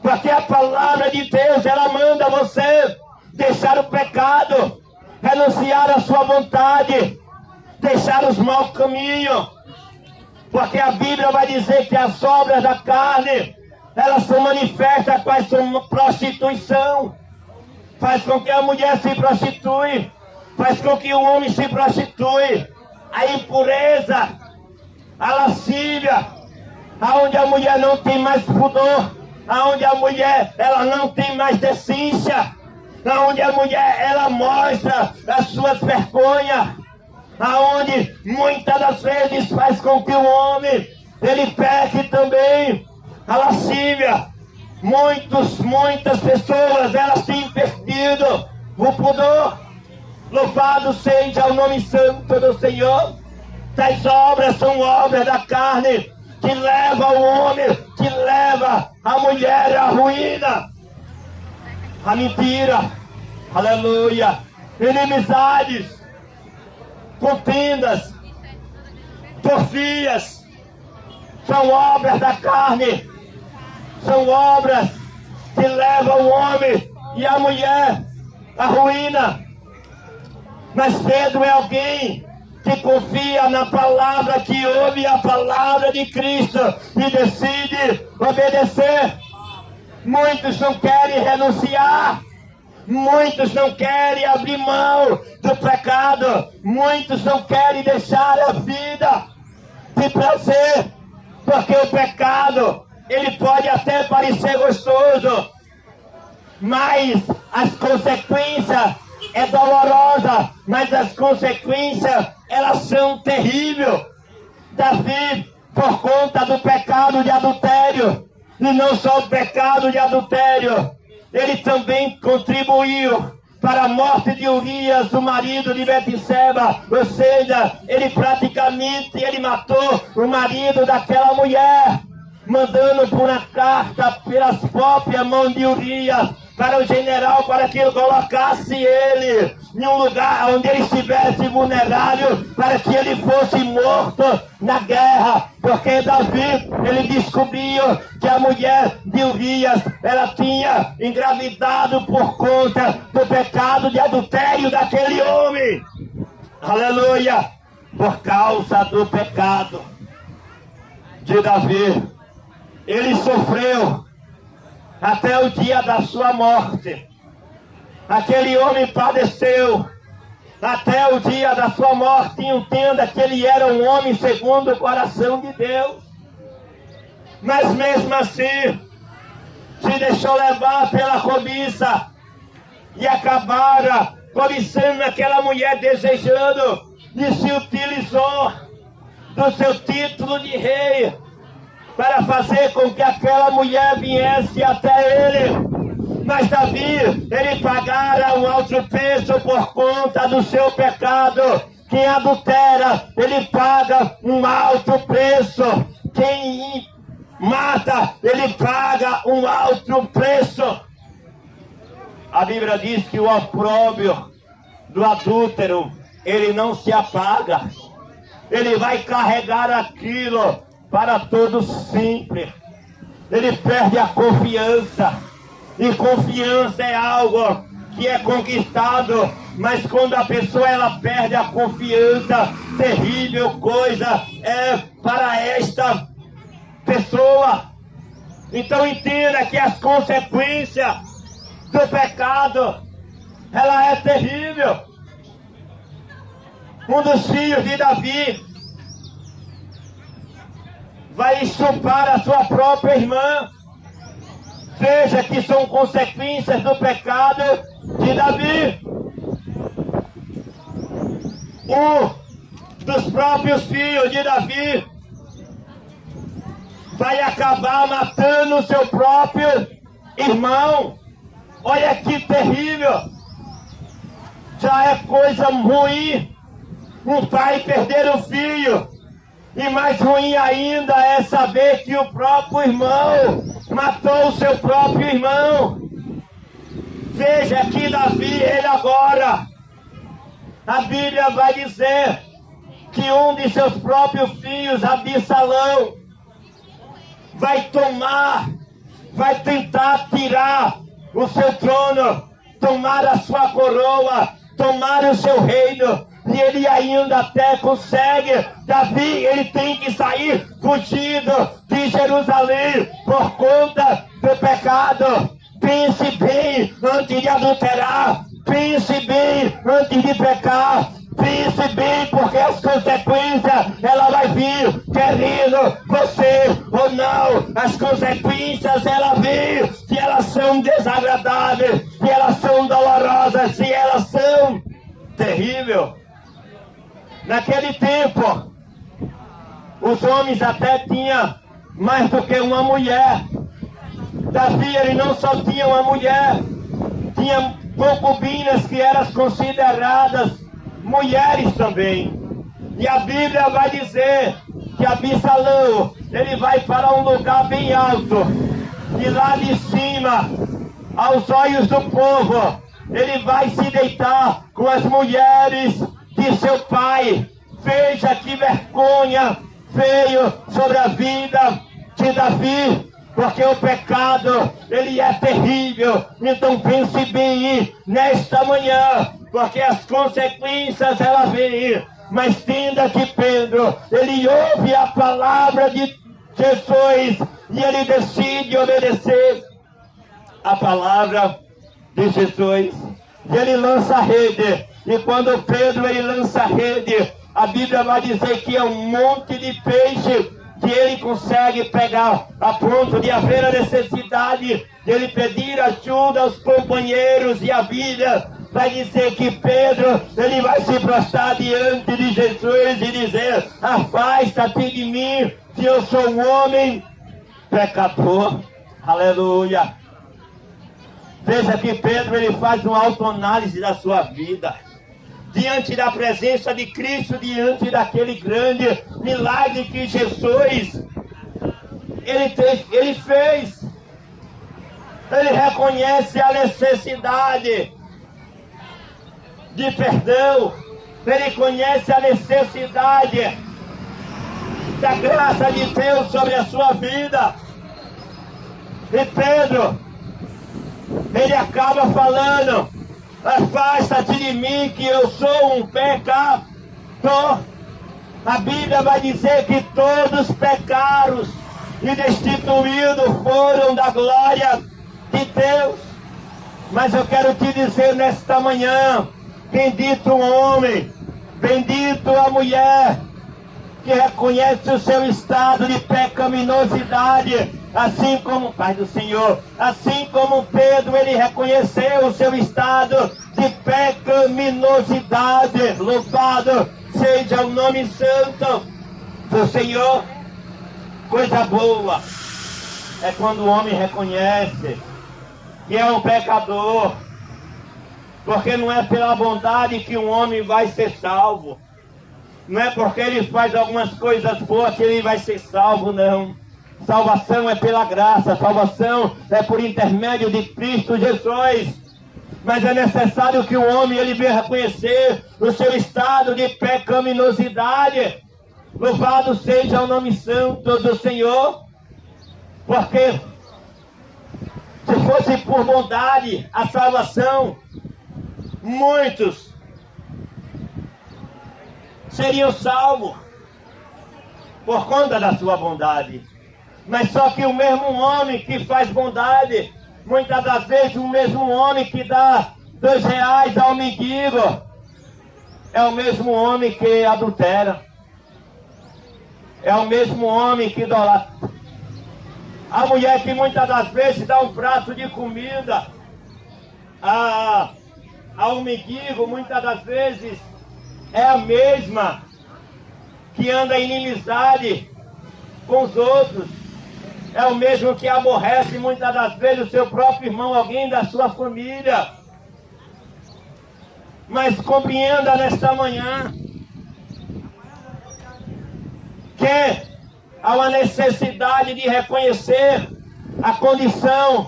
Porque a palavra de Deus, ela manda você deixar o pecado, renunciar à sua vontade, deixar os maus caminhos. Porque a Bíblia vai dizer que as obras da carne, elas se manifestam quais são prostituição. Faz com que a mulher se prostitui, faz com que o homem se prostitui. A impureza, a lascívia, aonde a mulher não tem mais pudor, aonde a mulher ela não tem mais decência, aonde a mulher ela mostra as suas vergonhas, aonde muitas das vezes faz com que o homem ele peque também. A lascívia, muitas pessoas elas têm perdido o pudor. Louvado seja o nome santo do Senhor. Tais obras são obras da carne, que leva o homem, que leva a mulher à ruína, a mentira, aleluia, inimizades, contendas, porfias, são obras da carne, são obras que levam o homem e a mulher à ruína. Mas Pedro é alguém que confia na palavra, que ouve a palavra de Cristo e decide obedecer. Muitos não querem renunciar, muitos não querem abrir mão do pecado, muitos não querem deixar a vida de prazer, porque o pecado, ele pode até parecer gostoso, mas as consequências é dolorosa, mas as consequências elas são terríveis. Davi, por conta do pecado de adultério, e não só o pecado de adultério, ele também contribuiu para a morte de Urias, o marido de Betseba. Ou seja, ele praticamente matou o marido daquela mulher, mandando por uma carta pelas próprias mãos de Urias para o general, para que ele colocasse ele em um lugar onde ele estivesse vulnerável, para que ele fosse morto na guerra. Porque Davi, ele descobriu que a mulher de Urias, ela tinha engravidado por conta do pecado de adultério daquele homem. Aleluia! Por causa do pecado de Davi, ele sofreu até o dia da sua morte. Aquele homem padeceu até o dia da sua morte. Entenda que ele era um homem segundo o coração de Deus, mas mesmo assim se deixou levar pela cobiça e acabaram cobiçando aquela mulher, desejando, e se utilizou do seu título de rei para fazer com que aquela mulher viesse até ele. Mas Davi, ele pagara um alto preço por conta do seu pecado. Quem adultera, ele paga um alto preço. Quem mata, ele paga um alto preço. A Bíblia diz que o opróbrio do adúltero, ele não se apaga. Ele vai carregar aquilo para todo sempre. Ele perde a confiança. E confiança é algo que é conquistado, mas quando a pessoa ela perde a confiança, terrível coisa é para esta pessoa. Então entenda que as consequências do pecado, ela é terrível. Um dos filhos de Davi vai estuprar a sua própria irmã. Veja que são consequências do pecado de Davi. Um dos próprios filhos de Davi vai acabar matando o seu próprio irmão. Olha que terrível. Já é coisa ruim um pai perder um filho. E mais ruim ainda é saber que o próprio irmão matou o seu próprio irmão. Veja que Davi, ele agora, a Bíblia vai dizer que um de seus próprios filhos, Absalão, vai tomar, vai tentar tirar o seu trono, tomar a sua coroa, tomar o seu reino. E ele ainda até consegue. Davi, ele tem que sair fugido de Jerusalém por conta do pecado. Pense bem antes de adulterar. Pense bem antes de pecar. Pense bem, porque as consequências, ela vai vir, querendo você ou não. As consequências, ela vem, e elas são desagradáveis, e elas são dolorosas, e elas são terríveis. Naquele tempo, os homens até tinham mais do que uma mulher. Davi, ele não só tinha uma mulher, tinha concubinas que eram consideradas mulheres também. E a Bíblia vai dizer que Absalão, ele vai para um lugar bem alto, e lá de cima, aos olhos do povo, ele vai se deitar com as mulheres de seu pai. Veja que vergonha veio sobre a vida de Davi, porque o pecado, ele é terrível. Então pense bem nesta manhã, porque as consequências, elas vêm. Mas entenda que Pedro, ele ouve a palavra de Jesus, e ele decide obedecer a palavra de Jesus, e ele lança a rede. E quando Pedro, ele lança a rede, a Bíblia vai dizer que é um monte de peixe que ele consegue pegar, a ponto de haver a necessidade de ele pedir ajuda aos companheiros. E a Bíblia vai dizer que Pedro, ele vai se prostrar diante de Jesus e dizer: afasta-te de mim, que eu sou um homem pecador. Aleluia. Veja que Pedro, ele faz uma autoanálise da sua vida, diante da presença de Cristo, diante daquele grande milagre que Jesus, ele fez. Ele reconhece a necessidade de perdão, ele conhece a necessidade da graça de Deus sobre a sua vida. E Pedro, ele acaba falando: afasta-te de mim, que eu sou um pecador. A Bíblia vai dizer que todos pecaram e destituídos foram da glória de Deus. Mas eu quero te dizer nesta manhã: bendito o homem, bendito a mulher que reconhece o seu estado de pecaminosidade, assim como, Pai do Senhor, assim como Pedro, ele reconheceu o seu estado de pecaminosidade. Louvado seja o nome santo do Senhor. Coisa boa é quando o homem reconhece que é um pecador, porque não é pela bondade que um homem vai ser salvo. Não é porque ele faz algumas coisas boas que ele vai ser salvo, não. Salvação é pela graça, salvação é por intermédio de Cristo Jesus. Mas é necessário que o homem, ele venha reconhecer o seu estado de pecaminosidade. Louvado seja o nome santo do Senhor. Porque se fosse por bondade a salvação, muitos seriam salvos por conta da sua bondade. Mas só que o mesmo homem que faz bondade, muitas das vezes o mesmo homem que dá R$2 ao mendigo, é o mesmo homem que adultera, é o mesmo homem que idolatra. A mulher que muitas das vezes dá um prato de comida ao mendigo, muitas das vezes é a mesma que anda em inimizade com os outros. É o mesmo que aborrece muitas das vezes o seu próprio irmão, alguém da sua família. Mas compreenda nesta manhã que há uma necessidade de reconhecer a condição